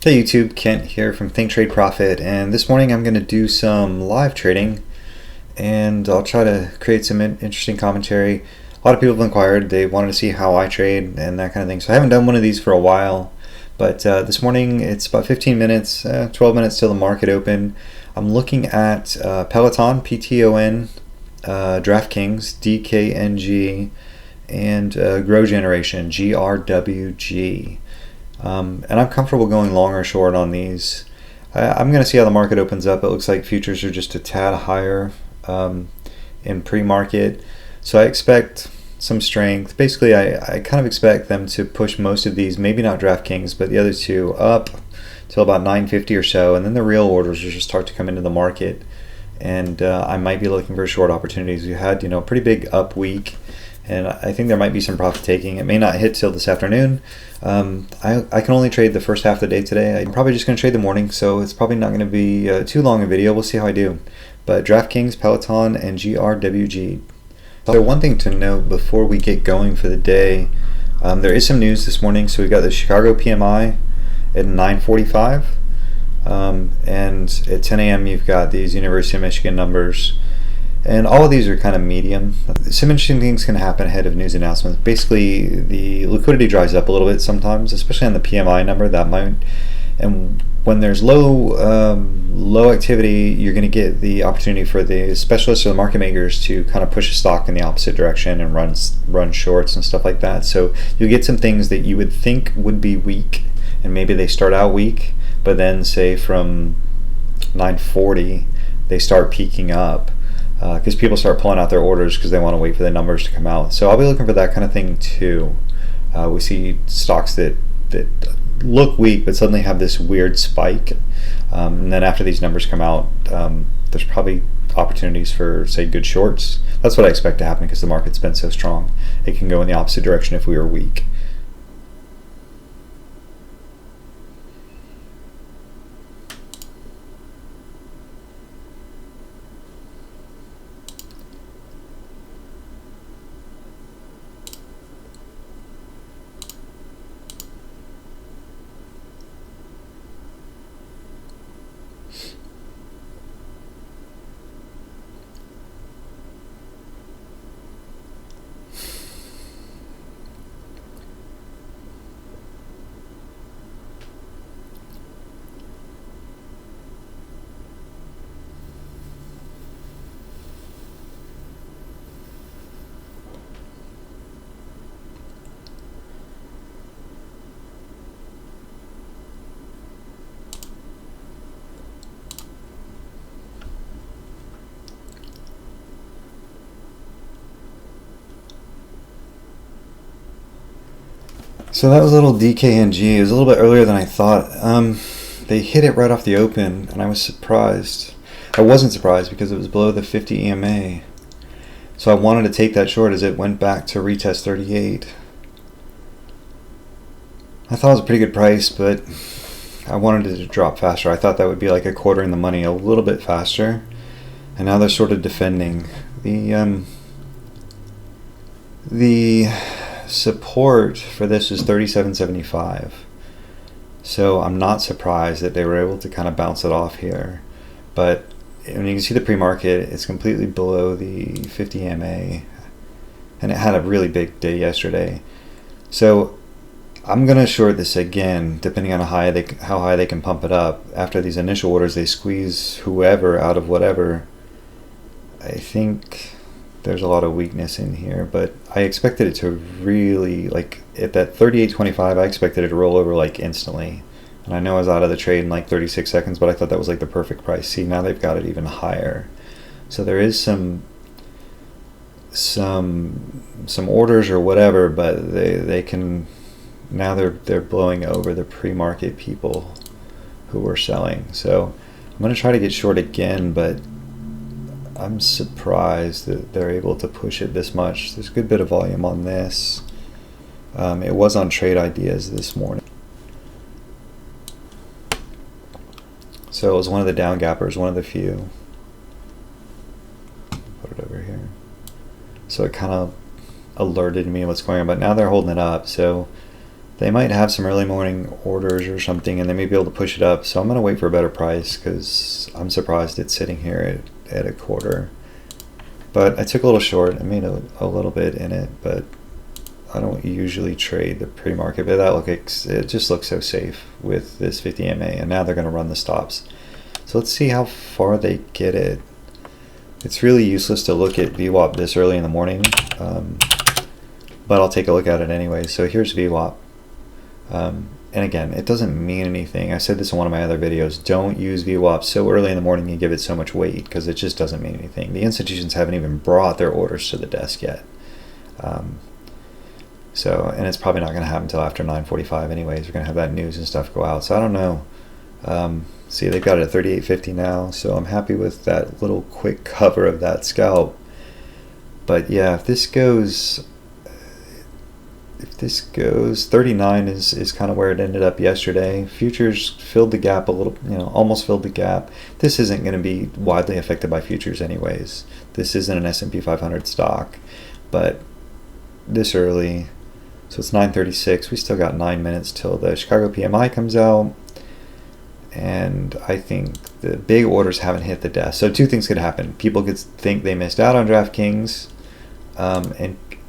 Hey YouTube, Kent here from Think Trade Profit, and this morning I'm going to do some live trading and I'll try to create some interesting commentary. A lot of people have inquired, they wanted to see how I trade and that kind of thing, so I haven't done one of these for a while, but this morning it's about 15 minutes, 12 minutes till the market open. I'm looking at Peloton, PTON, DraftKings, DKNG, and Grow Generation, GRWG. And I'm comfortable going long or short on these. I'm going to see how the market opens up. It looks like futures are just a tad higher in pre-market. So I expect some strength. Basically, I kind of expect them to push most of these, maybe not DraftKings, but the other two up till about 950 or so. And then the real orders will just start to come into the market. And I might be looking for short opportunities. We had, a pretty big up week. And I think there might be some profit taking. It may not hit till this afternoon. I can only trade the first half of the day today. I'm probably just going to trade the morning, so it's probably not going to be too long a video. We'll see how I do. But DraftKings, Peloton, and GRWG. So one thing to note before we get going for the day, there is some news this morning. So we got the Chicago PMI at 9:45, and at 10 a.m. you've got these University of Michigan numbers. And all of these are kind of medium. Some interesting things can happen ahead of news announcements. Basically, the liquidity dries up a little bit sometimes, especially on the PMI number. That might, and when there's low activity, you're going to get the opportunity for the specialists or the market makers to kind of push a stock in the opposite direction and run shorts and stuff like that. So you'll get some things that you would think would be weak, and maybe they start out weak, but then say from 940 they start peaking up. Because people start pulling out their orders because they want to wait for the numbers to come out. So I'll be looking for that kind of thing too. We see stocks that look weak but suddenly have this weird spike. And then after these numbers come out, there's probably opportunities for, say, good shorts. That's what I expect to happen because the market's been so strong. It can go in the opposite direction if we were weak. So that was a little DKNG. It was a little bit earlier than I thought. They hit it right off the open, and I was surprised. I wasn't surprised because it was below the 50 EMA. So I wanted to take that short as it went back to retest 38. I thought it was a pretty good price, but I wanted it to drop faster. I thought that would be like a quarter in the money, a little bit faster. And now they're sort of defending. The support for this is 37.75, so I'm not surprised that they were able to kind of bounce it off here. But when you can see the pre-market, it's completely below the 50 EMA, and it had a really big day yesterday. So I'm gonna short this again, depending on how high they can pump it up. After these initial orders, they squeeze whoever out of whatever. I think there's a lot of weakness in here, but I expected it to really, like at that 38.25, I expected it to roll over like instantly. And I know I was out of the trade in like 36 seconds, but I thought that was like the perfect price. See, now they've got it even higher. So there is some orders or whatever, but they can, now they're blowing over the pre-market people who were selling. So I'm going to try to get short again, but I'm surprised that they're able to push it this much. There's a good bit of volume on this. It was on Trade Ideas this morning. So it was one of the down gappers, one of the few. Put it over here. So it kind of alerted me what's going on, but now they're holding it up. So They might have some early morning orders or something, and they may be able to push it up. So I'm going to wait for a better price because I'm surprised it's sitting here at a quarter. But I took a little short. I made a little bit in it, but I don't usually trade the pre-market. But it just looks so safe with this 50 MA, and now they're going to run the stops. So let's see how far they get it. It's really useless to look at VWAP this early in the morning, but I'll take a look at it anyway. So here's VWAP. And again, it doesn't mean anything. I said this in one of my other videos. Don't use VWAP so early in the morning and give it so much weight, because it just doesn't mean anything. The institutions haven't even brought their orders to the desk yet. And it's probably not going to happen until after 9:45 anyways. We're going to have that news and stuff go out. So I don't know. See, they've got it at 38.50 now, so I'm happy with that little quick cover of that scalp. But yeah, if this goes 39 is kind of where it ended up yesterday. Futures filled the gap a little, almost filled the gap. This isn't going to be widely affected by futures anyways. This isn't an S&P 500 stock, but this early, so it's 9:36. We still got 9 minutes till the Chicago PMI comes out, and I think the big orders haven't hit the desk. So two things could happen. People could think they missed out on DraftKings,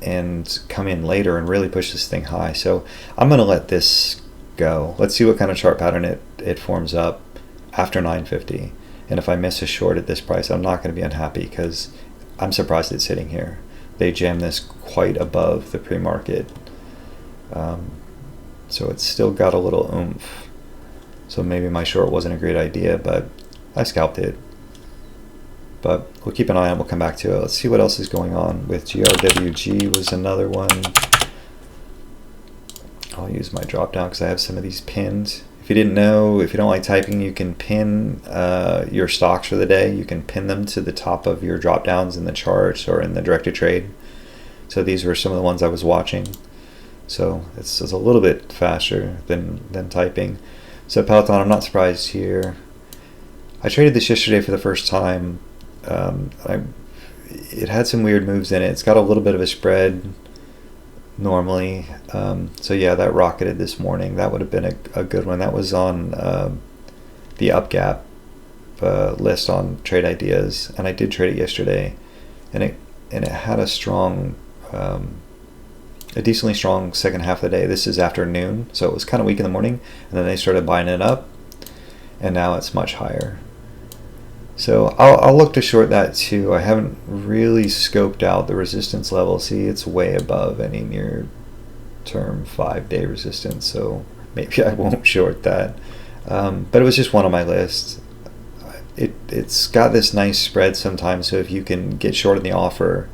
and come in later and really push this thing high. So I'm going to let this go. Let's see what kind of chart pattern it forms up after 9:50. And if I miss a short at this price, I'm not going to be unhappy, because I'm surprised it's sitting here. They jammed this quite above the pre-market. So it's still got a little oomph. So maybe my short wasn't a great idea, but I scalped it. But we'll keep an eye on it. We'll come back to it. Let's see what else is going on with GRWG. Was another one. I'll use my drop down because I have some of these pinned. If you didn't know, if you don't like typing, you can pin your stocks for the day. You can pin them to the top of your drop downs in the charts or in the directed trade. So these were some of the ones I was watching. So it's a little bit faster than typing. So Peloton, I'm not surprised here. I traded this yesterday for the first time. It had some weird moves in it. It's got a little bit of a spread normally. So yeah, that rocketed this morning. That would have been a good one. That was on the up gap list on Trade Ideas, and I did trade it yesterday, and it had a strong, a decently strong second half of the day. This is after noon, so it was kind of weak in the morning, and then they started buying it up, and now it's much higher. So I'll look to short that too. I haven't really scoped out the resistance level. See, it's way above any near term 5-day resistance, so maybe I won't short that. But it was just one on my list. It's got this nice spread sometimes, so if you can get short in the offer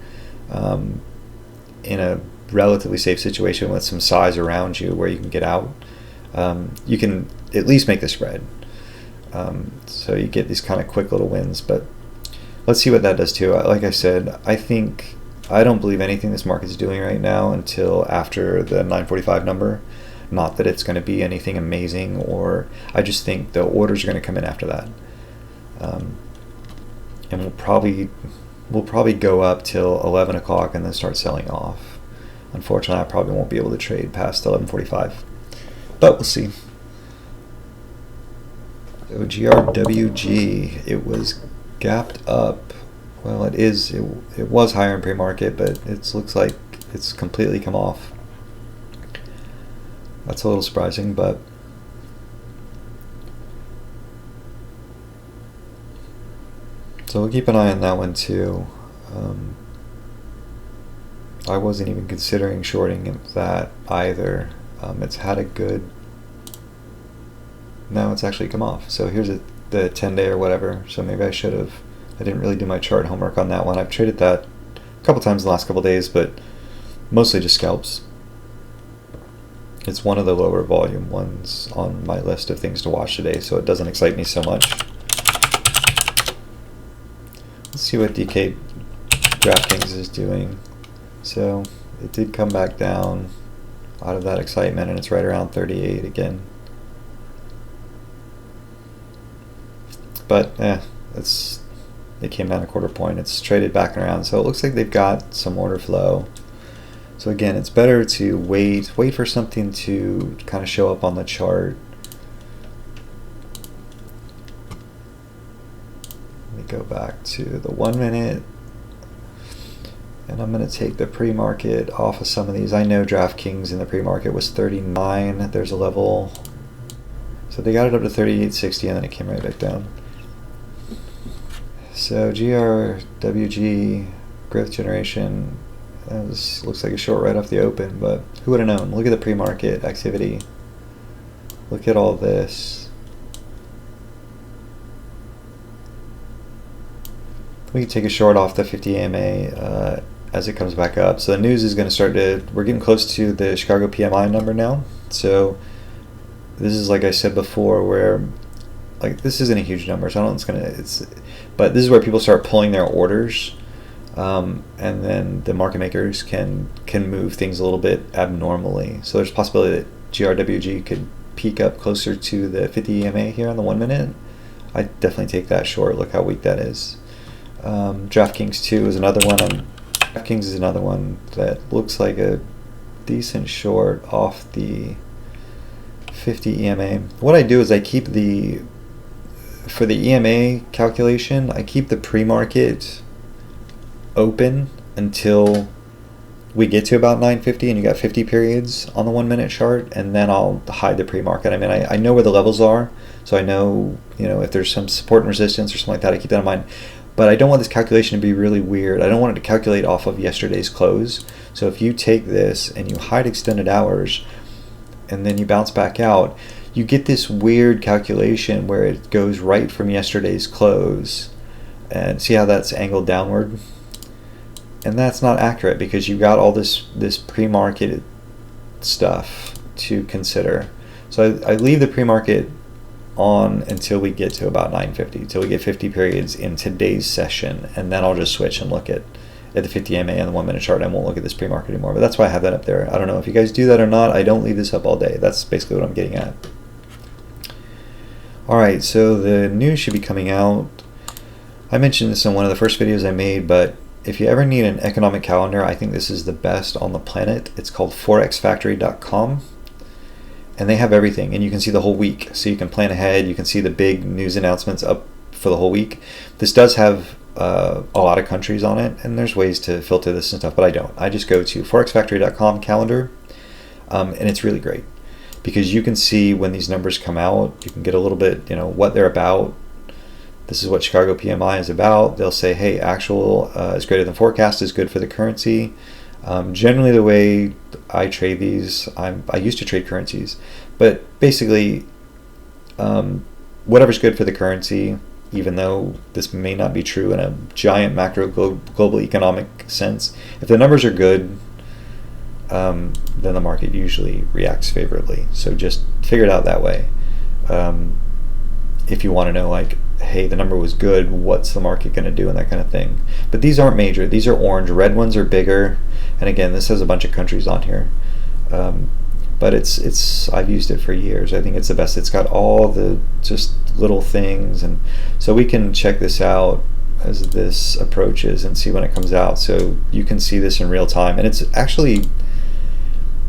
in a relatively safe situation with some size around you where you can get out, you can at least make the spread. So you get these kind of quick little wins, but let's see what that does too. Like I said, I don't believe anything this market is doing right now until after the 9:45 number. Not that it's going to be anything amazing, or I just think the orders are going to come in after that, and we'll probably go up till 11 o'clock and then start selling off. Unfortunately, I probably won't be able to trade past 11:45, but we'll see. So GRWG, it was gapped up. Well, it was higher in pre-market, but it looks like it's completely come off. That's a little surprising, but so we'll keep an eye on that one too. I wasn't even considering shorting that either. It's had a good. Now it's actually come off. So here's the 10-day or whatever. So maybe I should have. I didn't really do my chart homework on that one. I've traded that a couple times in the last couple days, but mostly just scalps. It's one of the lower volume ones on my list of things to watch today, so it doesn't excite me so much. Let's see what DK DraftKings is doing. So it did come back down out of that excitement, and it's right around 38 again. But it came down a quarter point. It's traded back and around, so it looks like they've got some order flow. So again, it's better to wait for something to kind of show up on the chart. Let me go back to the 1 minute. And I'm going to take the pre-market off of some of these. I know DraftKings in the pre-market was 39. There's a level. So they got it up to 38.60 and then it came right back down. So GRWG, growth generation, looks like a short right off the open, but who would have known? Look at the pre-market activity. Look at all this. We can take a short off the 50 AMA as it comes back up. So the news is going to start to, we're getting close to the Chicago PMI number now. So this is, like I said before, where like this isn't a huge number, so I don't know but this is where people start pulling their orders, and then the market makers can move things a little bit abnormally. So there's a possibility that GRWG could peak up closer to the 50 EMA here on the 1 minute. I definitely take that short. Look how weak that is. DraftKings 2 is another one. DraftKings is another one that looks like a decent short off the 50 EMA. What I do is I keep for the EMA calculation, I keep the pre-market open until we get to about 950 and you got 50 periods on the 1 minute chart, and then I'll hide the pre-market. I mean, I know where the levels are, so I know, if there's some support and resistance or something like that, I keep that in mind. But I don't want this calculation to be really weird. I don't want it to calculate off of yesterday's close. So if you take this and you hide extended hours and then you bounce back out, you get this weird calculation where it goes right from yesterday's close. And see how that's angled downward? And that's not accurate because you got all this pre-market stuff to consider. So I leave the pre-market on until we get to about 950, until we get 50 periods in today's session, and then I'll just switch and look at the 50 MA and the 1 minute chart. I won't look at this pre-market anymore, but that's why I have that up there. I don't know if you guys do that or not. I don't leave this up all day. That's basically what I'm getting at. Alright, so the news should be coming out. I mentioned this in one of the first videos I made, but if you ever need an economic calendar, I think this is the best on the planet. It's called forexfactory.com. And they have everything, and you can see the whole week. So you can plan ahead, you can see the big news announcements up for the whole week. This does have a lot of countries on it, and there's ways to filter this and stuff, but I don't. I just go to forexfactory.com calendar, and it's really great because you can see when these numbers come out. You can get a little bit, what they're about. This is what Chicago PMI is about. They'll say, hey, actual is greater than forecast is good for the currency. Generally the way I trade these, I used to trade currencies, but basically whatever's good for the currency, even though this may not be true in a giant macro global economic sense, if the numbers are good, then the market usually reacts favorably. So just figure it out that way. If you want to know, like, hey, the number was good, what's the market going to do, and that kind of thing. But these aren't major. These are orange. Red ones are bigger. And again, this has a bunch of countries on here. But I've used it for years. I think it's the best. It's got all the just little things. And so we can check this out as this approaches and see when it comes out. So you can see this in real time. And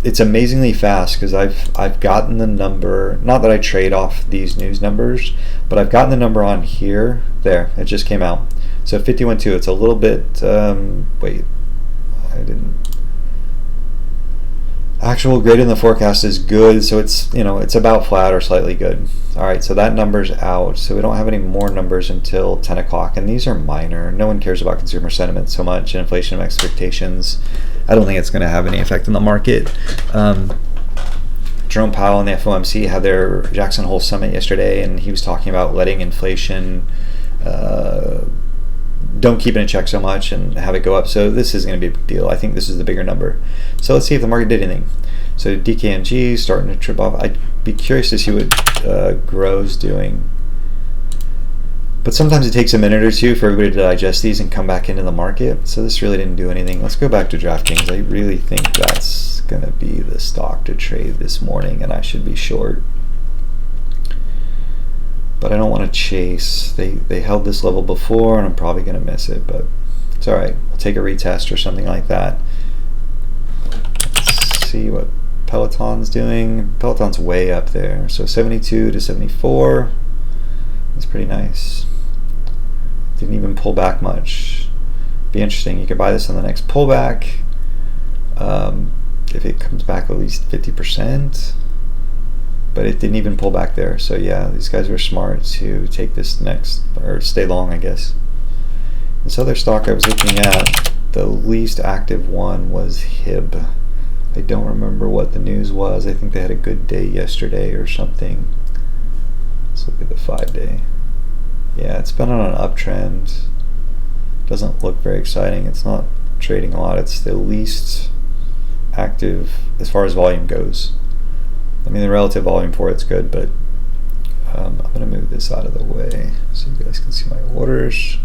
it's amazingly fast because I've gotten the number, not that I trade off these news numbers, but I've gotten the number on here. There, it just came out. So 51.2, it's a little bit, wait, I didn't. Actual greater than the forecast is good, so it's, it's about flat or slightly good. All right, so that number's out. So we don't have any more numbers until 10 o'clock, and these are minor. No one cares about consumer sentiment so much, and inflation expectations. I don't think it's going to have any effect on the market. Jerome Powell and the FOMC had their Jackson Hole summit yesterday, and he was talking about letting inflation don't keep it in check so much and have it go up. So this is going to be a big deal. I think this is the bigger number. So let's see if the market did anything. So DKNG starting to trip off. I'd be curious to see what Grow's doing. But sometimes it takes a minute or two for everybody to digest these and come back into the market. So this really didn't do anything. Let's go back to DraftKings. I really think that's going to be the stock to trade this morning, and I should be short. But I don't want to chase. They held this level before, and I'm probably going to miss it, but it's all right. We'll take a retest or something like that. see what Peloton's doing. Peloton's way up there. So 72 to 74. That's pretty nice. Didn't even pull back much. Be interesting. You could buy this on the next pullback. If it comes back at least 50%. But it didn't even pull back there. So yeah, these guys were smart to take this next, or stay long, I guess. This other stock I was looking at, the least active one was HIB. I don't remember what the news was. I think they had a good day yesterday or something. Let's look at the 5-day. Yeah, it's been on an uptrend. Doesn't look very exciting. It's not trading a lot. It's the least active as far as volume goes. I mean, the relative volume for it's good, but I'm going to move this out of the way so you guys can see my orders.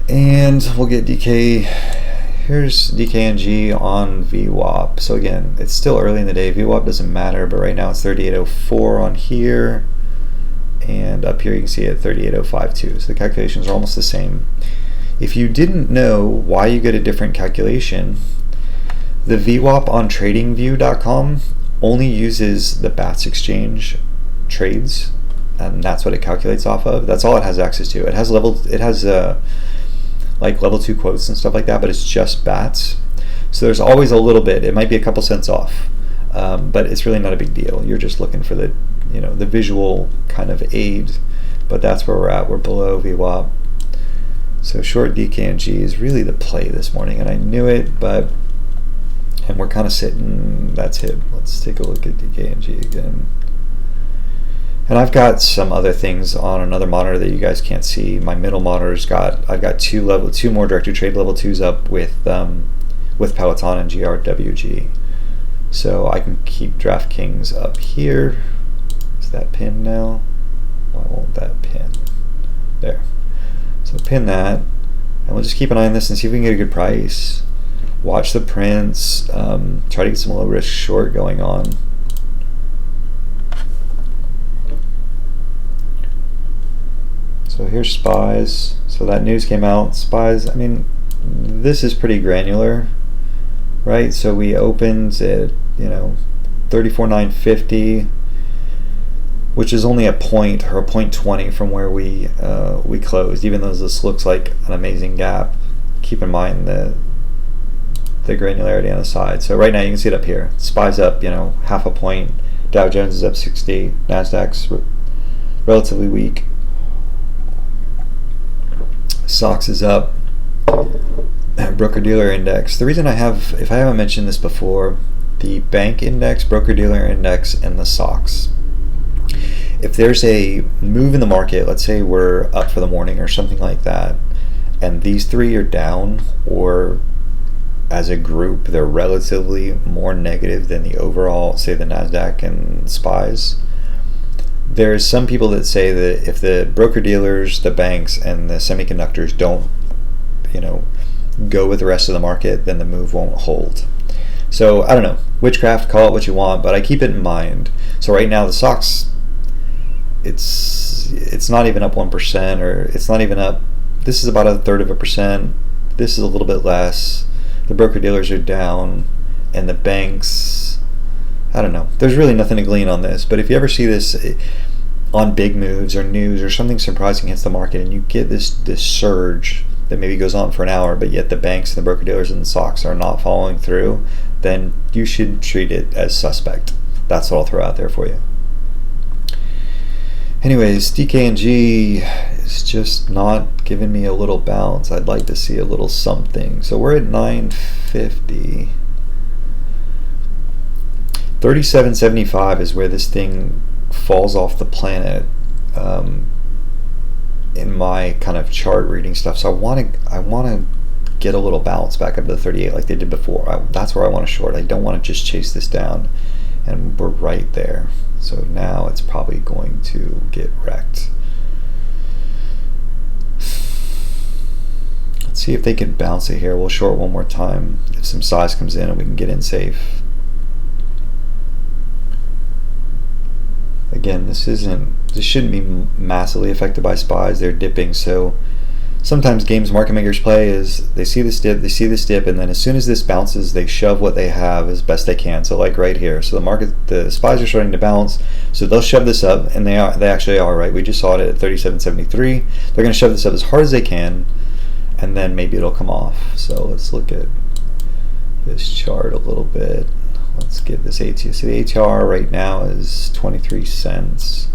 And we'll get DK. Here's DKNG on VWAP. So again, it's still early in the day. VWAP doesn't matter, but right now it's 3804 on here. And up here you can see it 38052. So the calculations are almost the same. If you didn't know why you get a different calculation, the VWAP on TradingView.com only uses the BATS exchange trades, and that's what it calculates off of. That's all it has access to. It has like level 2 quotes and stuff like that, but it's just BATS. So there's always a little bit. It might be a couple cents off, but it's really not a big deal. You're just looking for the the visual kind of aid, but that's where we're at. We're below VWAP. So short DKNG is really the play this morning, and I knew it, and we're kind of sitting. That's HIB. Let's take a look at DKNG again. And I've got some other things on another monitor that you guys can't see. My middle monitor's I've got two more direct-to-trade level 2s up with Peloton and GRWG. So I can keep DraftKings up here. Is that pinned now? Why won't that pin? There. So pin that, and we'll just keep an eye on this and see if we can get a good price. Watch the prints. Try to get some low risk short going on. So here's SPYs. So that news came out. SPYs, I mean, this is pretty granular, right? So we opened at 34,950, which is only a point or a 0.20 from where we closed. Even though this looks like an amazing gap, keep in mind the granularity on the side. So right now you can see it up here. SPY's up, half a point. Dow Jones is up 60. Nasdaq's relatively weak. SOX is up. Broker-dealer index. The reason if I haven't mentioned this before, the bank index, broker-dealer index, and the SOX. If there's a move in the market, let's say we're up for the morning or something like that, and these three are down, or as a group they're relatively more negative than the overall, say the Nasdaq and SPYs, there's some people that say that if the broker-dealers, the banks, and the semiconductors don't go with the rest of the market, then the move won't hold. So I don't know, witchcraft, call it what you want, but I keep it in mind. So right now the SOX, it's not even up 1%, or it's not even up. This is about 1/3%. This is a little bit less. The broker-dealers are down, and the banks, I don't know. There's really nothing to glean on this, but if you ever see this on big moves or news or something surprising hits the market, and you get this surge that maybe goes on for an hour, but yet the banks and the broker-dealers and the SOX are not following through, then you should treat it as suspect. That's what I'll throw out there for you. Anyways, DKNG is just not giving me a little bounce. I'd like to see a little something. So we're at 950. 37.75 is where this thing falls off the planet in my kind of chart reading stuff. So I want to get a little bounce back up to the 38 like they did before. That's where I want to short. I don't want to just chase this down, and we're right there. So now it's probably going to get wrecked. Let's see if they can bounce it here. We'll short one more time if some size comes in and we can get in safe. Again, this shouldn't be massively affected by SPYs. They're dipping, so sometimes games market makers play is they see this dip, and then as soon as this bounces, they shove what they have as best they can. So like right here, so the SPYs are starting to bounce, so they'll shove this up, and they actually are, right? We just saw it at 37.73. They're going to shove this up as hard as they can, and then maybe it'll come off. So let's look at this chart a little bit. Let's get this ATR. So the ATR right now is 23 cents.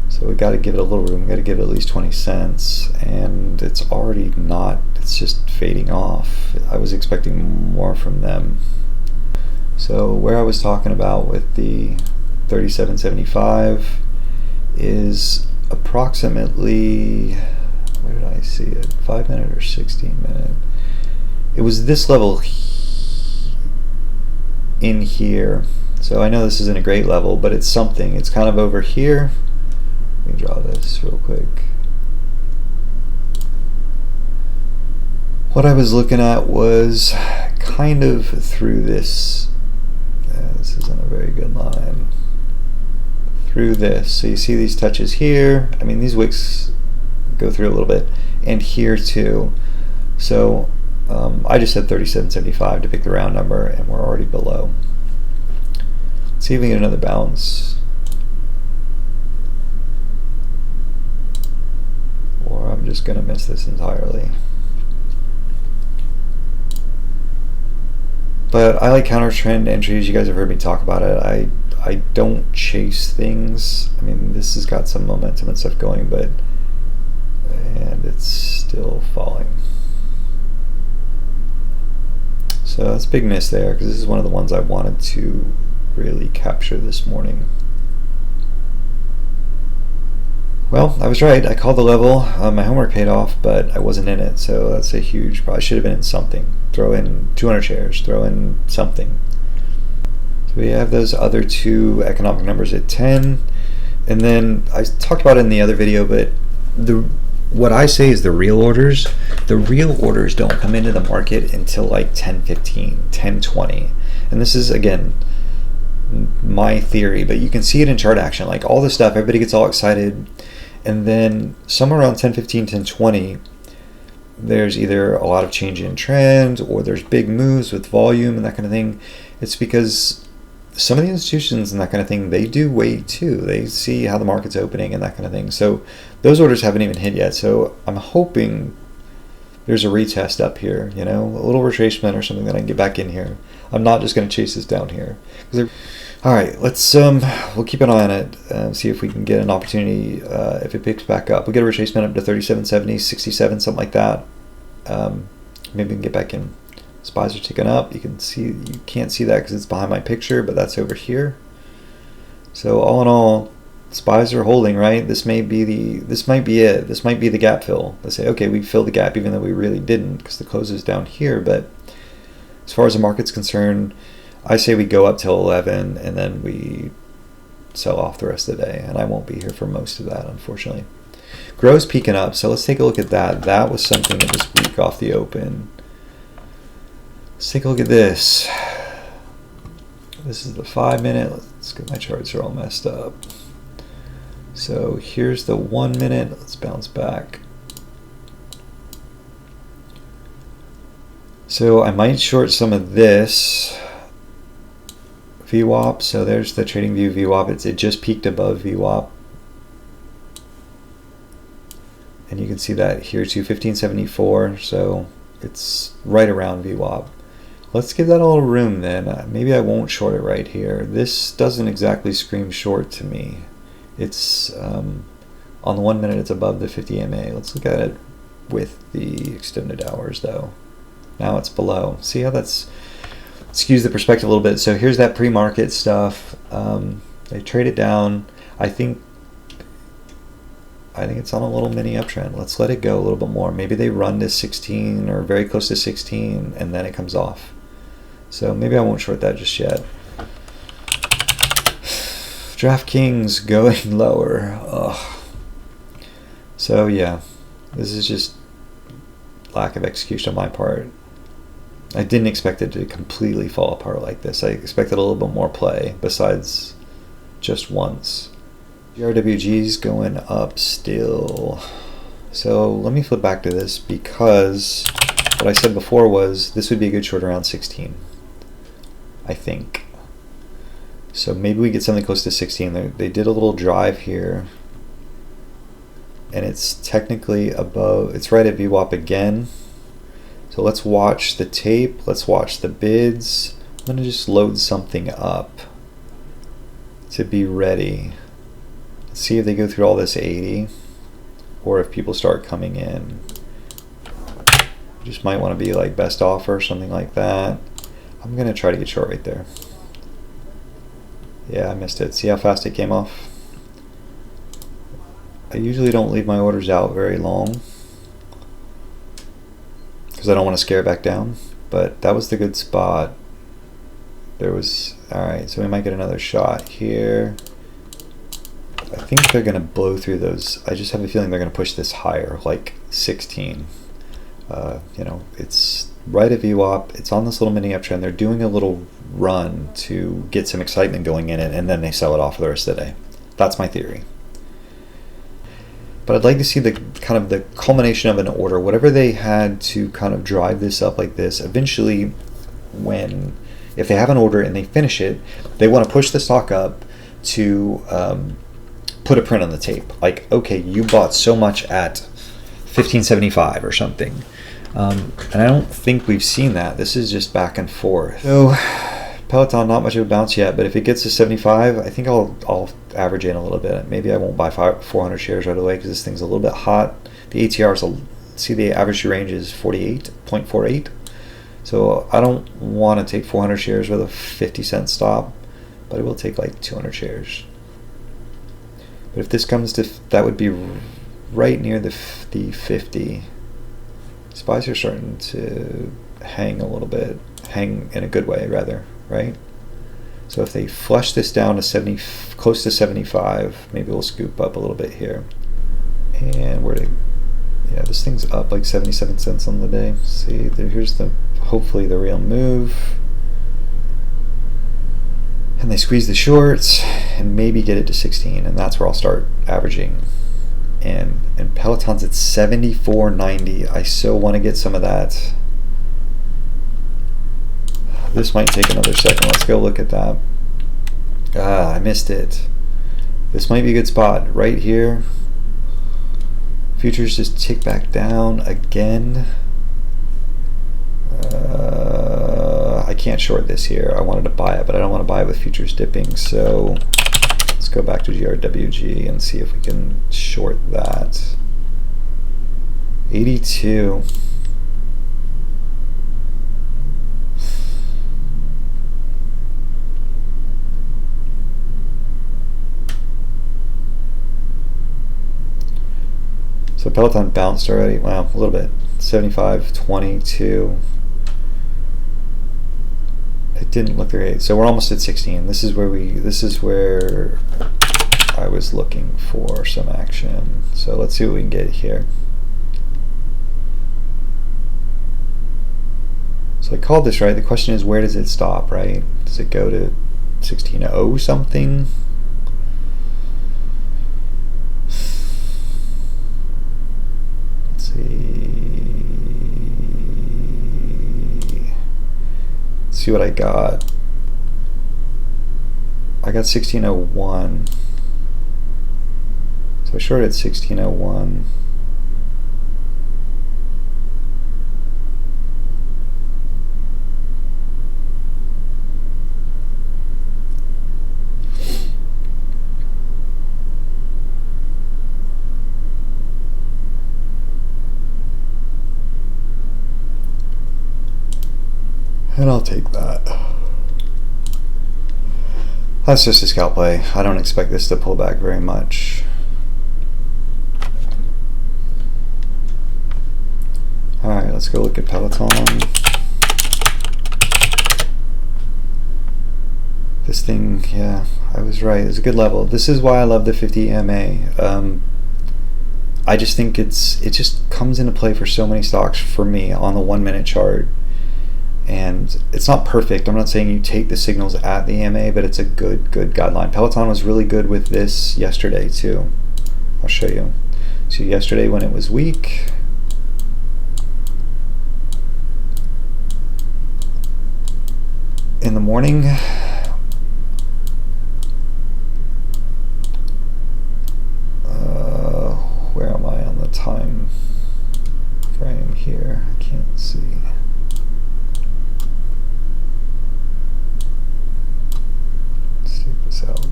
So we got to give it a little room. We got to give it at least 20 cents, and it's already not. It's just fading off. I was expecting more from them. So where I was talking about with the 37.75 is approximately, where did I see it? 5 minute or 16 minute? It was this level in here. So I know this isn't a great level, but it's something. It's kind of over here. Let me draw this real quick. What I was looking at was kind of through this. This isn't a very good line. Through this. So you see these touches here. I mean, these wicks go through a little bit, and here too. So I just said 37.75 to pick the round number, and we're already below. Let's see if we get another bounce. Or I'm just going to miss this entirely. But I like counter trend entries. You guys have heard me talk about it. I don't chase things. I mean, this has got some momentum and stuff going, but and it's still falling. So that's a big miss there, because this is one of the ones I wanted to really capture this morning. Well, I was right. I called the level. My homework paid off, but I wasn't in it, so that's a huge. Probably should have been in something. Throw in 200 shares. Throw in something. So we have those other two economic numbers at 10, and then I talked about it in the other video, but what I say is the real orders. The real orders don't come into the market until like 10:15, 10:20, and this is again my theory, but you can see it in chart action. Like all this stuff, everybody gets all excited. And then somewhere around 10:15, 10:20, there's either a lot of change in trend or there's big moves with volume and that kind of thing. It's because some of the institutions and that kind of thing, they do wait too. They see how the market's opening and that kind of thing. So those orders haven't even hit yet. So I'm hoping there's a retest up here, you know, a little retracement or something that I can get back in here. I'm not just going to chase this down here. All right, let's we'll keep an eye on it, see if we can get an opportunity if it picks back up. We get a retracement up to 37.70, 67, something like that. Maybe we can get back in. SPYs are ticking up. You can see, you can't see that because it's behind my picture, but that's over here. So all in all, SPYs are holding, right? This might be it. This might be the gap fill. Let's say, okay, we filled the gap even though we really didn't because the close is down here. But as far as the market's concerned, I say we go up till 11 and then we sell off the rest of the day, and I won't be here for most of that, unfortunately. Grow's peaking up, so let's take a look at that. That was something that was weak off the open. Let's take a look at this. This is the 5 minute. Let's get, my charts are all messed up. So here's the 1 minute. Let's bounce back. So I might short some of this VWAP. So there's the Tradingview VWAP. It just peaked above VWAP. And you can see that here too, 1574. So it's right around VWAP. Let's give that a little room then. Maybe I won't short it right here. This doesn't exactly scream short to me. It's on the 1 minute, it's above the 50 MA. Let's look at it with the extended hours though. Now it's below. See how that's skews the perspective a little bit. So here's that pre-market stuff. They trade it down. I think it's on a little mini uptrend. Let's let it go a little bit more. Maybe they run to 16 or very close to 16 and then it comes off. So maybe I won't short that just yet. DraftKings going lower. Ugh. So yeah, this is just lack of execution on my part. I didn't expect it to completely fall apart like this. I expected a little bit more play besides just once. GRWG's going up still. So let me flip back to this, because what I said before was this would be a good short around 16, I think. So maybe we get something close to 16. They did a little drive here, and it's technically above, it's right at VWAP again. So let's watch the tape, let's watch the bids. I'm gonna just load something up to be ready. Let's see if they go through all this 80, or if people start coming in. You just might want to be like best offer, something like that. I'm gonna try to get short right there. Yeah, I missed it. See how fast it came off? I usually don't leave my orders out very long because I don't want to scare it back down, but that was the good spot. There was, alright, so we might get another shot here. I think they're going to blow through those. I just have a feeling they're going to push this higher, like 16. You know, it's right at VWAP. It's on this little mini uptrend. They're doing a little run to get some excitement going in it, and then they sell it off for the rest of the day. That's my theory. But I'd like to see the kind of the culmination of an order, whatever they had to kind of drive this up like this. Eventually, if they have an order and they finish it, they want to push the stock up to put a print on the tape. Like, okay, you bought so much at 1575 or something. And I don't think we've seen that. This is just back and forth. So Peloton, not much of a bounce yet, but if it gets to 75, I think I'll average in a little bit. Maybe I won't buy 400 shares right away because this thing's a little bit hot. The ATRs, see the average range is 48.48. So I don't want to take 400 shares with a 50-cent stop, but I will take like 200 shares. But if this comes to, that would be right near the 50. Spies are starting to hang a little bit, hang in a good way rather, right? So if they flush this down to 70, close to 75, maybe we'll scoop up a little bit here. And yeah, this thing's up like 77 cents on the day. See, here's hopefully the real move. And they squeeze the shorts and maybe get it to 16, and that's where I'll start averaging. And Peloton's at 74.90. I so want to get some of that. This might take another second. Let's go look at that. I missed it. This might be a good spot right here. Futures just tick back down again. I can't short this here. I wanted to buy it, but I don't want to buy it with futures dipping. So let's go back to GRWG and see if we can short that. 82. So Peloton bounced already. Wow, a little bit. 75.22. It didn't look great. So we're almost at 16. This is where I was looking for some action. So let's see what we can get here. So I called this right. The question is, where does it stop, right? Does it go to 16.0 something? Let's see what I got. I got 16.01. So I shorted 16.01. And I'll take that. That's just a scalp play. I don't expect this to pull back very much. Alright, let's go look at Peloton. This thing, yeah, I was right. It's a good level. This is why I love the 50 EMA. I just think it just comes into play for so many stocks for me on the 1 minute chart. And it's not perfect. I'm not saying you take the signals at the EMA, but it's a good guideline. Peloton was really good with this yesterday too. I'll show you. So yesterday when it was weak, in the morning, where am I on the time frame here? I can't see. Let's take this out.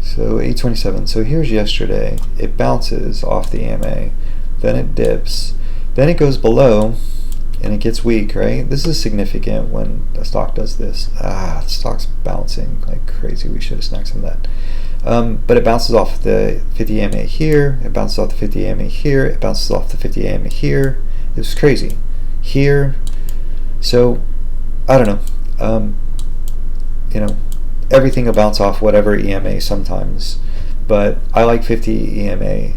So 827. So here's yesterday. It bounces off the AMA, then it dips, then it goes below, and it gets weak, right? This is significant when a stock does this. The stock's bouncing like crazy. We should have snagged some of that. But it bounces off the 50 AMA here, it bounces off the 50 AMA here, it bounces off the 50 AMA here. It was crazy. Here. So, I don't know. You know, everything will bounce off whatever EMA sometimes. But I like 50 EMA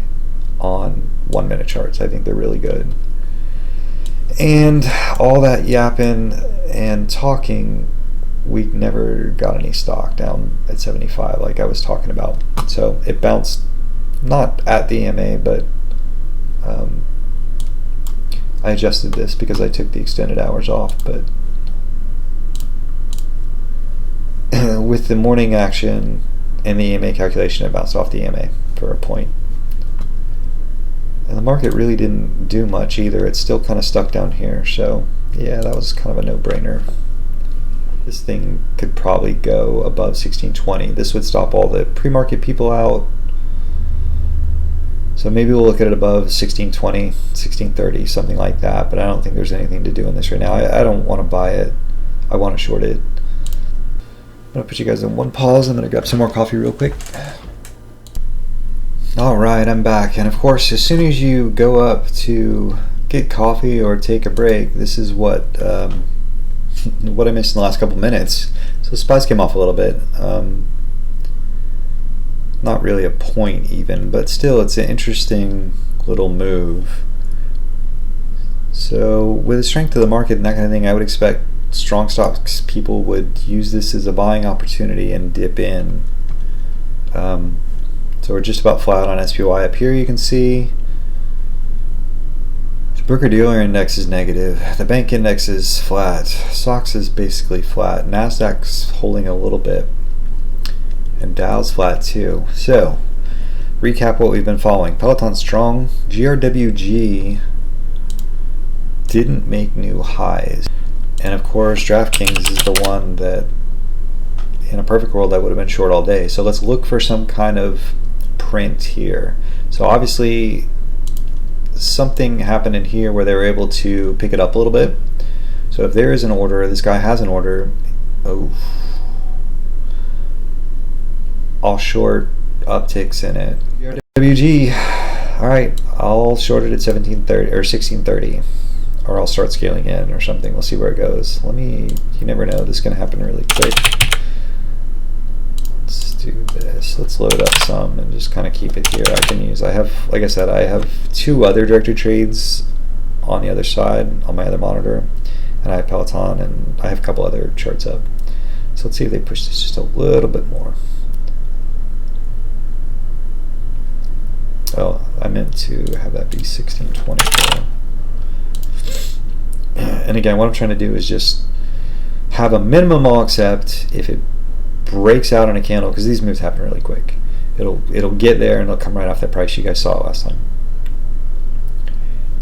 on 1 minute charts. I think they're really good. And all that yapping and talking, we never got any stock down at 75 like I was talking about. So it bounced not at the EMA, but I adjusted this because I took the extended hours off. But with the morning action and the EMA calculation, it bounced off the EMA for a point. And the market really didn't do much either. It's still kind of stuck down here. So yeah, that was kind of a no-brainer. This thing could probably go above 1620. This would stop all the pre-market people out. So maybe we'll look at it above 1620, 1630, something like that. But I don't think there's anything to do in this right now. I don't want to buy it. I want to short it. I'm going to put you guys in one pause. I'm going to grab some more coffee real quick. Alright, I'm back. And of course, as soon as you go up to get coffee or take a break, this is what what I missed in the last couple minutes. So spice came off a little bit. Not really a point even, but still it's an interesting little move. So with the strength of the market and that kind of thing, I would expect strong stocks people would use this as a buying opportunity and dip in. So we're just about flat on SPY up here, you can see. The broker-dealer index is negative. The bank index is flat. SOX is basically flat. NASDAQ's holding a little bit. And Dow's flat too. So, recap what we've been following. Peloton strong. GRWG didn't make new highs. And of course, DraftKings is the one that, in a perfect world, I would have been short all day. So let's look for some kind of print here. So obviously something happened in here where they were able to pick it up a little bit. So if there is an order, this guy has an order, I'll short upticks in it. WG, alright, I'll short it at 1730 or 1630, or I'll start scaling in or something. We'll see where it goes. You never know, this is going to happen really quick. Do this. Let's load up some and just kind of keep it here. I can use, like I said, I have 2 other directed trades on the other side on my other monitor, and I have Peloton, and I have a couple other charts up. So let's see if they push this just a little bit more. Oh, I meant to have that be 1624. And again, what I'm trying to do is just have a minimum I'll accept if it breaks out on a candle, because these moves happen really quick. It'll get there and it'll come right off that price you guys saw last time.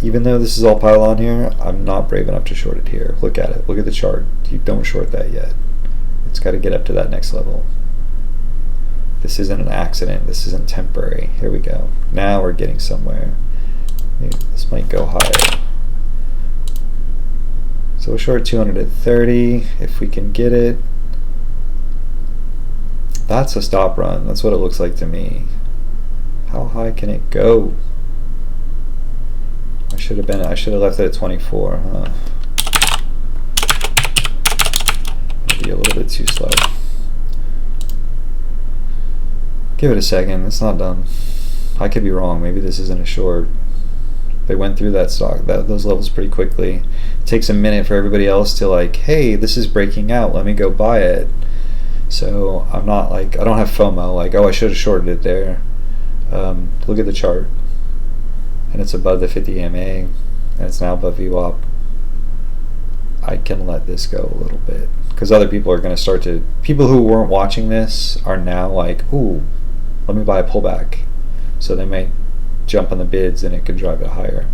Even though this is all pile on here, I'm not brave enough to short it here. Look at it. Look at the chart. You don't short that yet. It's got to get up to that next level. This isn't an accident. This isn't temporary. Here we go. Now we're getting somewhere. This might go higher. So we'll short 230 if we can get it. That's a stop run. That's what it looks like to me. How high can it go? I should have left it at 24, huh? Maybe a little bit too slow. Give it a second. It's not done. I could be wrong. Maybe this isn't a short. They went through that stock, those levels pretty quickly. It takes a minute for everybody else to like, hey, this is breaking out. Let me go buy it. So I'm not like, I don't have FOMO, like, oh, I should have shorted it there. Look at the chart, and it's above the 50 EMA, and it's now above VWAP. I can let this go a little bit, because other people are going to start to, people who weren't watching this are now like, ooh, let me buy a pullback. So they might jump on the bids and it could drive it higher.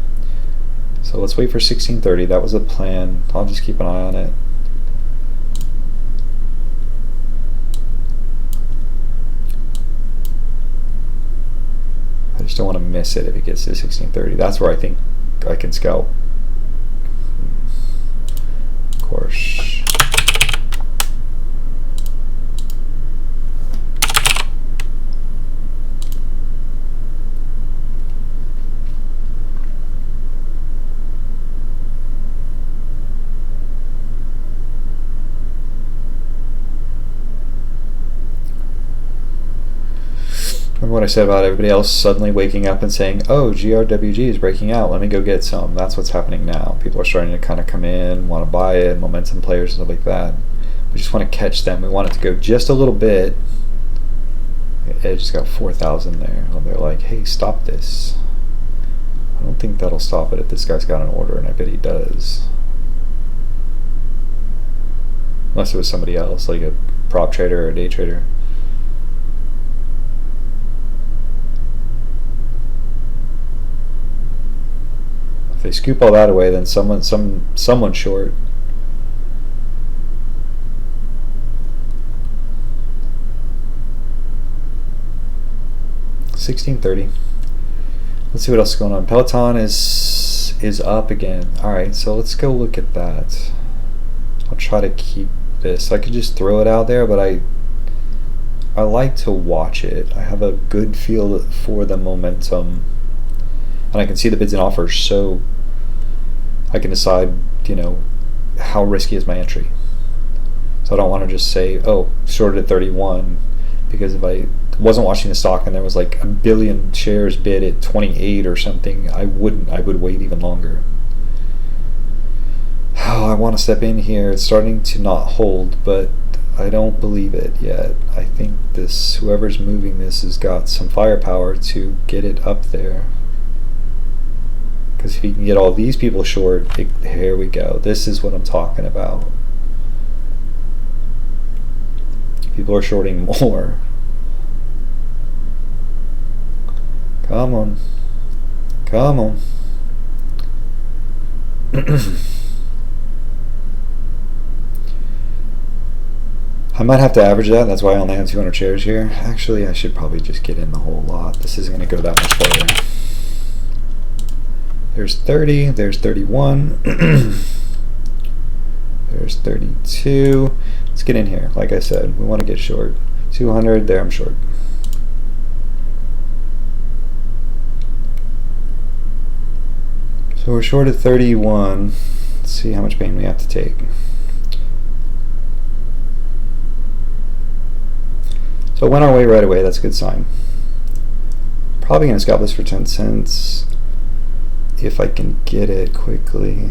So let's wait for 1630. That was the plan. I'll just keep an eye on it. I just don't want to miss it if it gets to 1630. That's where I think I can scalp. Of course. Remember what I said about everybody else suddenly waking up and saying, oh, GRWG is breaking out, let me go get some. That's what's happening now. People are starting to kind of come in, want to buy it, momentum players and stuff like that. We just want to catch them. We want it to go just a little bit. It just got 4,000 there. And they're like, hey, stop this. I don't think that'll stop it if this guy's got an order, and I bet he does. Unless it was somebody else, like a prop trader or a day trader. If they scoop all that away, then someone's short. $16.30. Let's see what else is going on. Peloton is up again. All right, so let's go look at that. I'll try to keep this. I could just throw it out there, but I like to watch it. I have a good feel for the momentum, and I can see the bids and offers, so I can decide, how risky is my entry. So I don't want to just say, oh, shorted at 31, because if I wasn't watching the stock and there was like a billion shares bid at 28 or something, I would wait even longer. Oh, I want to step in here. It's starting to not hold, but I don't believe it yet. I think whoever's moving this has got some firepower to get it up there. Because if he can get all these people short, here we go. This is what I'm talking about. People are shorting more. Come on. Come on. I might have to average that. That's why I only have 200 shares here. Actually, I should probably just get in the whole lot. This isn't going to go that much further. There's 30. There's 31. There's 32. Let's get in here. Like I said, we want to get short. 200. There, I'm short. So we're short at 31. Let's see how much pain we have to take. So it went our way right away. That's a good sign. Probably going to scalp this for 10 cents if I can get it quickly.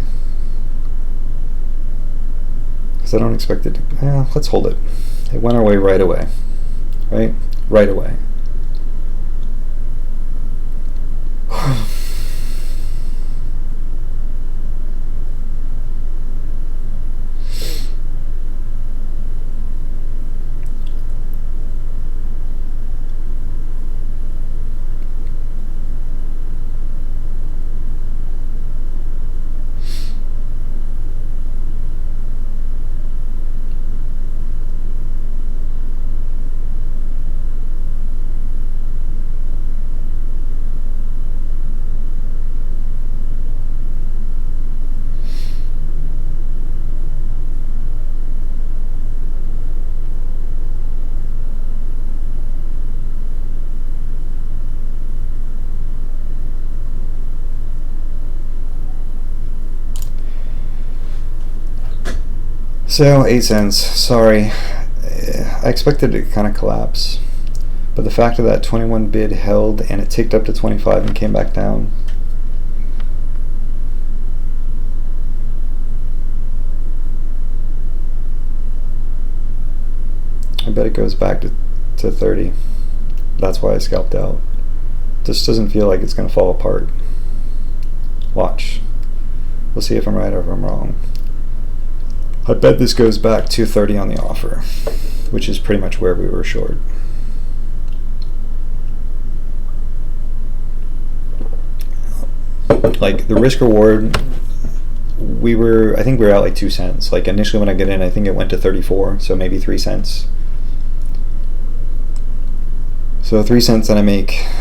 Because I don't expect it to. Let's hold it. It went our way right away. Right? Right away. So 8 cents. Sorry, I expected it to kind of collapse, but the fact of that 21 bid held and it ticked up to 25 and came back down. I bet it goes back to 30. That's why I scalped out. This doesn't feel like it's going to fall apart. Watch. We'll see if I'm right or if I'm wrong. I bet this goes back to 30 on the offer, which is pretty much where we were short. Like the risk reward, I think we were at like 2 cents. Like initially when I get in, I think it went to 34, so maybe 3 cents. So 3 cents, and I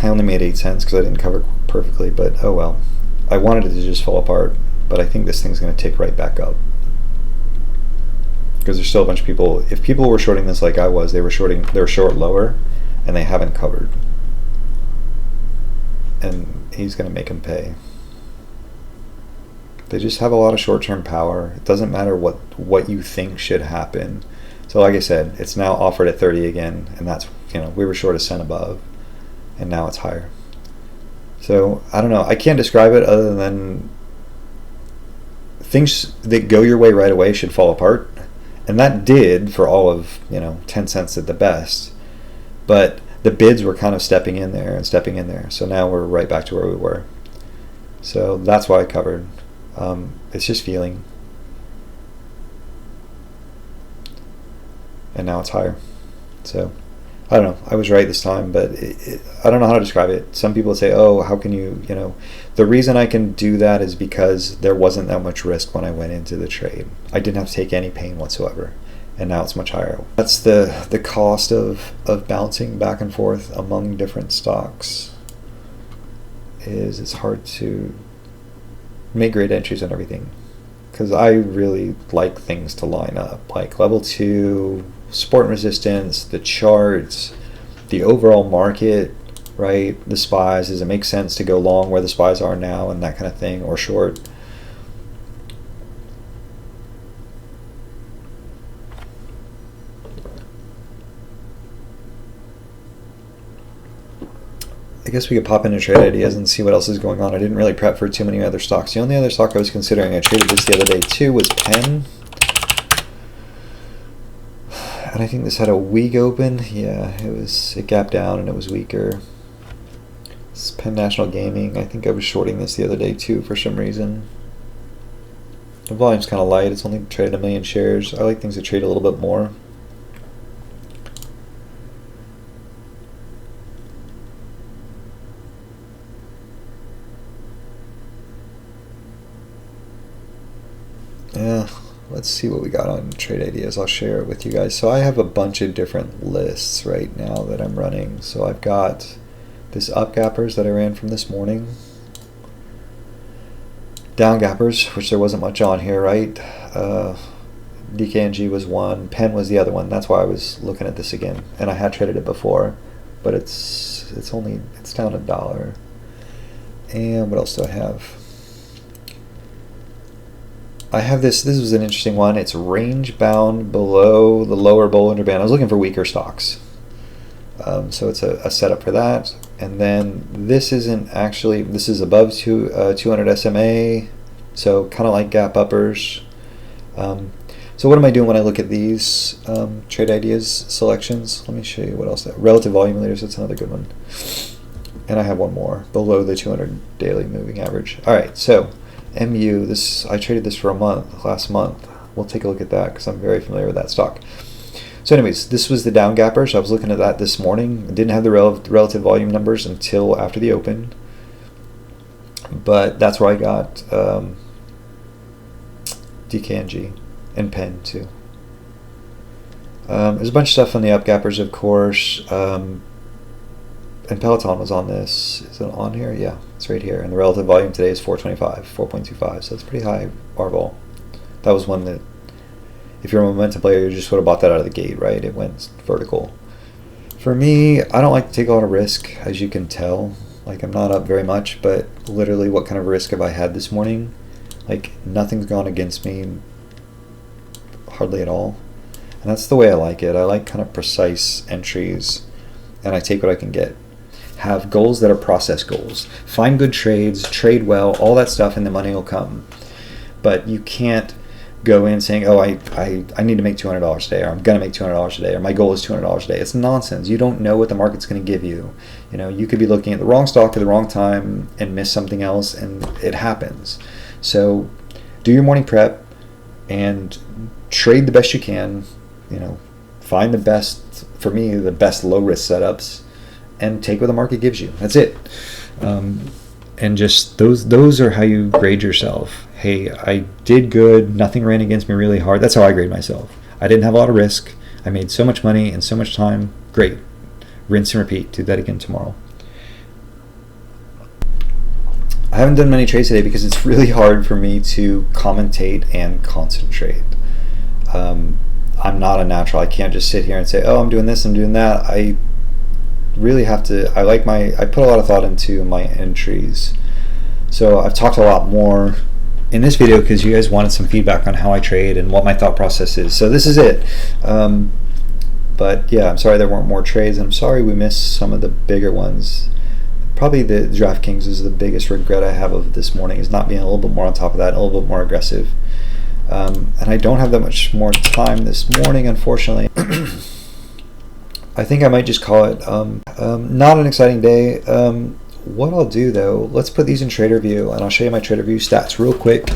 only made 8 cents because I didn't cover perfectly, but oh well. I wanted it to just fall apart, but I think this thing's going to tick right back up. Because there's still a bunch of people, if people were shorting this like I was, they were short lower, and they haven't covered. And he's going to make them pay. They just have a lot of short-term power. It doesn't matter what you think should happen. So like I said, it's now offered at 30 again, and that's, we were short a cent above, and now it's higher. So I don't know. I can't describe it other than things that go your way right away should fall apart, and that did for all of 10 cents at the best. But the bids were kind of stepping in there. So now we're right back to where we were. So that's why I covered. It's just feeling. And now it's higher. So I don't know. I was right this time, but I don't know how to describe it. Some people say, oh, how can you, the reason I can do that is because there wasn't that much risk when I went into the trade. I didn't have to take any pain whatsoever. And now it's much higher. That's the cost of bouncing back and forth among different stocks. It's hard to make great entries and everything, because I really like things to line up, like level 2, support and resistance, the charts, the overall market, right? The SPYs, does it make sense to go long where the SPYs are now and that kind of thing, or short? I guess we could pop into trade ideas and see what else is going on. I didn't really prep for too many other stocks. The only other stock I was considering, I traded this the other day too, was Penn. And I think this had a weak open. Yeah, it gapped down and it was weaker. It's Penn National Gaming. I think I was shorting this the other day too for some reason. The volume's kind of light. It's only traded 1 million shares. I like things that trade a little bit more. Yeah, let's see what we got on trade ideas. I'll share it with you guys. So I have a bunch of different lists right now that I'm running. So I've got this up gappers that I ran from this morning, down gappers, which there wasn't much on here, right? DKNG was one, Penn was the other one. That's why I was looking at this again, and I had traded it before, but it's down $1. And what else do I have? I have this was an interesting one. It's range bound below the lower Bollinger Band. I was looking for weaker stocks. So it's a setup for that. And then this is above 200 SMA, so kind of like gap uppers. So what am I doing when I look at these trade ideas selections? Let me show you what else. Relative volume leaders, that's another good one. And I have one more, below the 200 daily moving average. All right, so MU, I traded this for a month, last month. We'll take a look at that because I'm very familiar with that stock. So anyways, this was the down gapper. So I was looking at that this morning. It didn't have the relative volume numbers until after the open. But that's where I got DKNG and Penn too. There's a bunch of stuff on the up gappers, of course. And Peloton was on this. Is it on here? Yeah, it's right here. And the relative volume today is 4.25. So it's pretty high bar vol. That was one that, if you're a momentum player, you just would have bought that out of the gate, right? It went vertical. For me, I don't like to take a lot of risk, as you can tell. Like, I'm not up very much, but literally, what kind of risk have I had this morning? Like, nothing's gone against me, hardly at all. And that's the way I like it. I like kind of precise entries, and I take what I can get. Have goals that are process goals. Find good trades, trade well, all that stuff, and the money will come. But you can't go in saying, oh, I need to make $200 today, or I'm going to make $200 today, or my goal is $200 a day. It's nonsense. You don't know what the market's going to give you. You know, you could be looking at the wrong stock at the wrong time and miss something else, and it happens. So do your morning prep and trade the best you can. You know, find the best, for me, the best low risk setups, and take what the market gives you. That's it. And just those are how you grade yourself. Hey, I did good, nothing ran against me really hard. That's how I grade myself. I didn't have a lot of risk. I made so much money in so much time. Great. Rinse and repeat. Do that again tomorrow. I haven't done many trades today because it's really hard for me to commentate and concentrate. I'm not a natural. I can't just sit here and say, oh, I'm doing this, I'm doing that. I really have to, I put a lot of thought into my entries. So I've talked a lot more in this video because you guys wanted some feedback on how I trade and what my thought process is. So this is it. But yeah, I'm sorry there weren't more trades, and I'm sorry we missed some of the bigger ones. Probably the DraftKings is the biggest regret I have of this morning, is not being a little bit more on top of that, a little bit more aggressive. And I don't have that much more time this morning, unfortunately. I think I might just call it not an exciting day. What I'll do though, let's put these in Tradervue, and I'll show you my Tradervue stats real quick,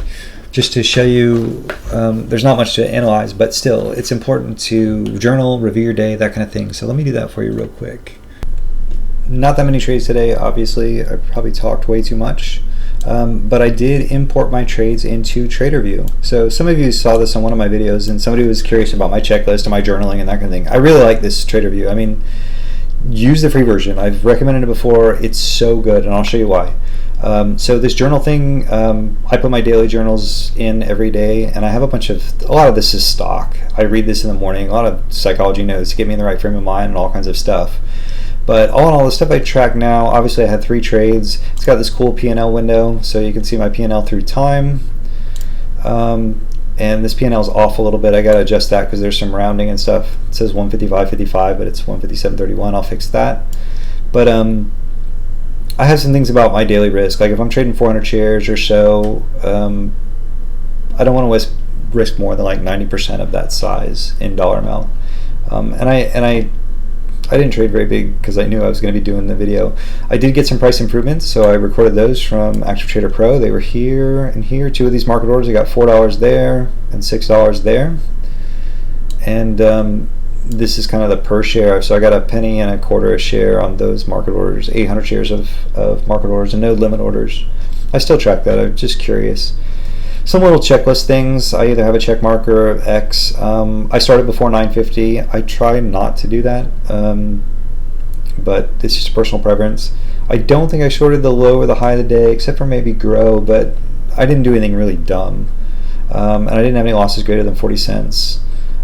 just to show you there's not much to analyze, but still it's important to journal, review your day, that kind of thing. So let me do that for you real quick. Not that many trades today, obviously. I probably talked way too much. But I did import my trades into Tradervue. So some of you saw this on one of my videos, and somebody was curious about my checklist and my journaling and that kind of thing. I really like this Tradervue. I mean, use the free version. I've recommended it before. It's so good, and I'll show you why. So this journal thing, I put my daily journals in every day, and I have a lot of this is stock. I read this in the morning, a lot of psychology notes to get me in the right frame of mind and all kinds of stuff. But all in all, the stuff I track now, obviously I had 3 trades. It's got this cool P&L window, so you can see my P&L through time. And this P&L is off a little bit. I got to adjust that because there's some rounding and stuff. It says 155.55, but it's 157.31. I'll fix that. But I have some things about my daily risk. Like if I'm trading 400 shares or so, I don't want to risk more than like 90% of that size in dollar amount. And I didn't trade very big because I knew I was going to be doing the video. I did get some price improvements, so I recorded those from Active Trader Pro. They were here and here. 2 of these market orders, I got $4 there and $6 there. And this is kind of the per share. So I got $0.0125 a share on those market orders, 800 shares of market orders, and no limit orders. I still track that. I'm just curious. Some little checklist things. I either have a check mark or X. I started before 950. I try not to do that, but it's just a personal preference. I don't think I shorted the low or the high of the day, except for maybe grow, but I didn't do anything really dumb. And I didn't have any losses greater than 40 cents.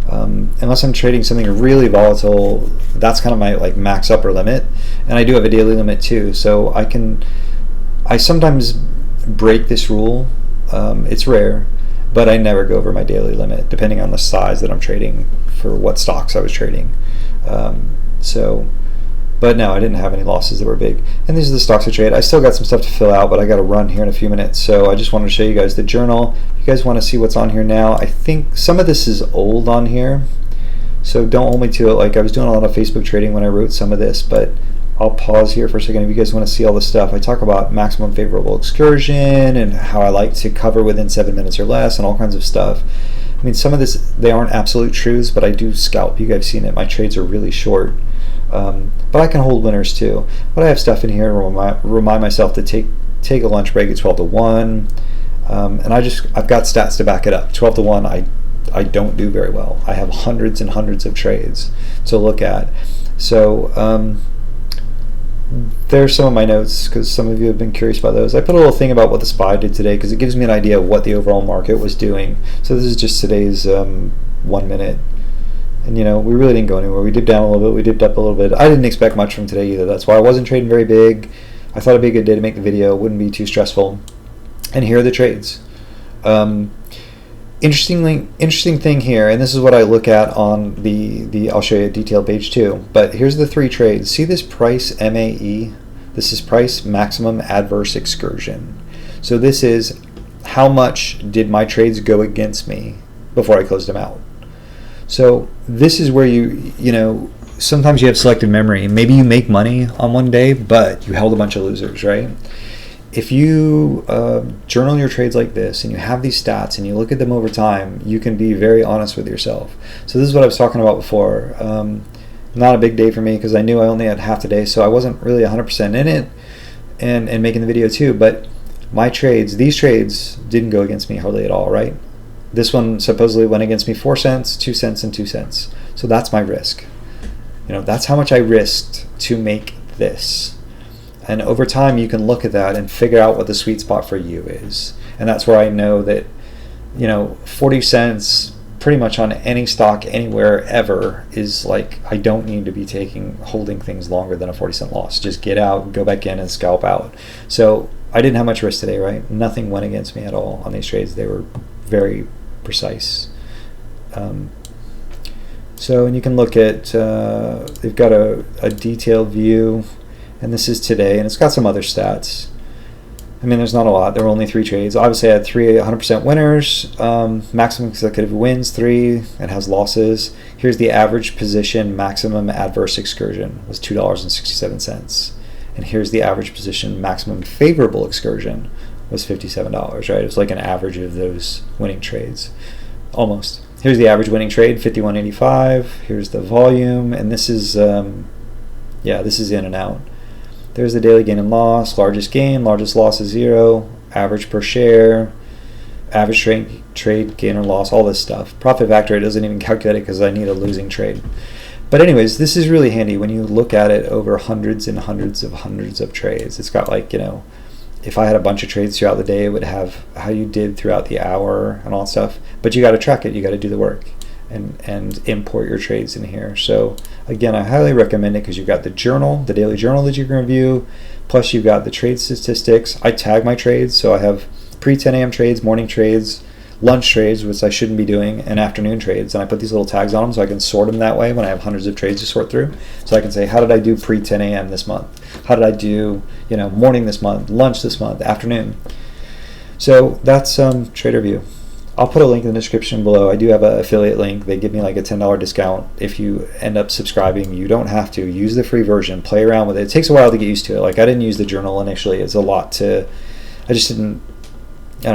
Unless I'm trading something really volatile, that's kind of my like max upper limit. And I do have a daily limit too, so I sometimes break this rule. It's rare, but I never go over my daily limit depending on the size that I'm trading for what stocks I was trading. But no, I didn't have any losses that were big. And these are the stocks I trade. I still got some stuff to fill out, but I got to run here in a few minutes. So I just wanted to show you guys the journal. If you guys want to see what's on here now, I think some of this is old on here. So don't hold me to it. Like I was doing a lot of Facebook trading when I wrote some of this, but I'll pause here for a second if you guys want to see all this stuff. I talk about maximum favorable excursion and how I like to cover within 7 minutes or less and all kinds of stuff. I mean, some of this, they aren't absolute truths, but I do scalp. You guys have seen it. My trades are really short. But I can hold winners too. But I have stuff in here to remind myself to take a lunch break at 12 to 1. And I've got stats to back it up. 12 to 1, I don't do very well. I have hundreds and hundreds of trades to look at. So, there's some of my notes because some of you have been curious about those. I put a little thing about what the SPY did today because it gives me an idea of what the overall market was doing. So this is just today's 1 minute. And you know, we really didn't go anywhere. We dipped down a little bit, we dipped up a little bit. I didn't expect much from today either. That's why I wasn't trading very big. I thought it'd be a good day to make the video. It wouldn't be too stressful. And here are the trades. Interesting thing here, and this is what I look at on the I'll show you a detailed page too, but here's the 3 trades. See this price MAE? This is price maximum adverse excursion. So this is how much did my trades go against me before I closed them out. So this is where sometimes you have selective memory. Maybe you make money on one day, but you held a bunch of losers, right? If you journal your trades like this and you have these stats and you look at them over time, you can be very honest with yourself. So this is what I was talking about before. Not a big day for me because I knew I only had half the day, so I wasn't really 100% in it and making the video too. But my trades, these trades didn't go against me hardly at all, right? This one supposedly went against me 4 cents, 2 cents, and 2 cents. So that's my risk. That's how much I risked to make this. And over time, you can look at that and figure out what the sweet spot for you is. And that's where I know that, 40 cents pretty much on any stock anywhere ever is like, I don't need to be holding things longer than a 40-cent loss. Just get out, go back in and scalp out. So I didn't have much risk today, right? Nothing went against me at all on these trades. They were very precise. And you can look at, they've got a detailed view, and this is today, and it's got some other stats. I mean, there's not a lot. There were only 3 trades. Obviously, I had 3 100% winners. Maximum consecutive wins, 3. It has losses. Here's the average position maximum adverse excursion was $2.67. And here's the average position maximum favorable excursion was $57, right? It was like an average of those winning trades, almost. Here's the average winning trade, 51.85. Here's the volume, and this is, this is in and out. There's the daily gain and loss, largest gain, largest loss is 0, average per share, average trade gain or loss, all this stuff. Profit factor, it doesn't even calculate it because I need a losing trade. But anyways, this is really handy when you look at it over hundreds and hundreds of trades. It's got like, if I had a bunch of trades throughout the day, it would have how you did throughout the hour and all that stuff. But you got to track it. You got to do the work and import your trades in here. So again, I highly recommend it because you've got the journal, the daily journal that you can review. Plus you've got the trade statistics. I tag my trades. So I have pre-10 a.m. trades, morning trades, lunch trades, which I shouldn't be doing, and afternoon trades. And I put these little tags on them so I can sort them that way when I have hundreds of trades to sort through. So I can say, how did I do pre-10 a.m. this month? How did I do, morning this month, lunch this month, afternoon? So that's Tradervue. I'll put a link in the description below. I do have an affiliate link. They give me like a $10 discount if you end up subscribing. You don't have to. Use the free version. Play around with it. It takes a while to get used to it. Like I didn't use the journal initially. It's a lot to, I don't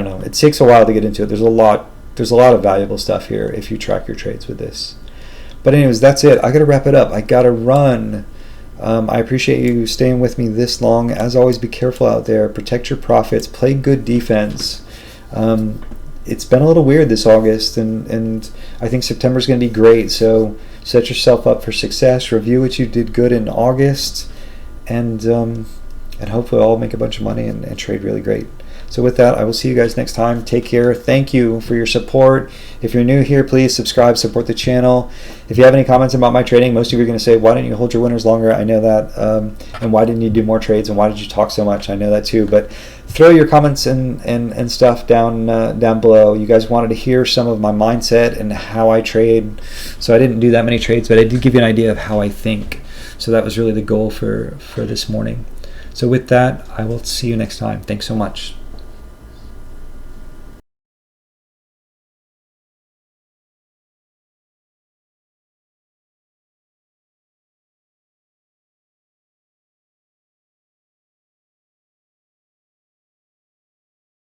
know. It takes a while to get into it. There's a lot of valuable stuff here if you track your trades with this. But anyways, that's it. I got to wrap it up. I got to run. I appreciate you staying with me this long. As always, be careful out there. Protect your profits. Play good defense. It's been a little weird this August, and I think September is going to be great. So set yourself up for success. Review what you did good in August, and hopefully I'll make a bunch of money and trade really great. So with that, I will see you guys next time. Take care. Thank you for your support. If you're new here, please subscribe, support the channel. If you have any comments about my trading, most of you are going to say, why didn't you hold your winners longer? I know that. And why didn't you do more trades? And why did you talk so much? I know that too. But throw your comments and stuff down below. You guys wanted to hear some of my mindset and how I trade. So I didn't do that many trades, but I did give you an idea of how I think. So that was really the goal for this morning. So with that, I will see you next time. Thanks so much.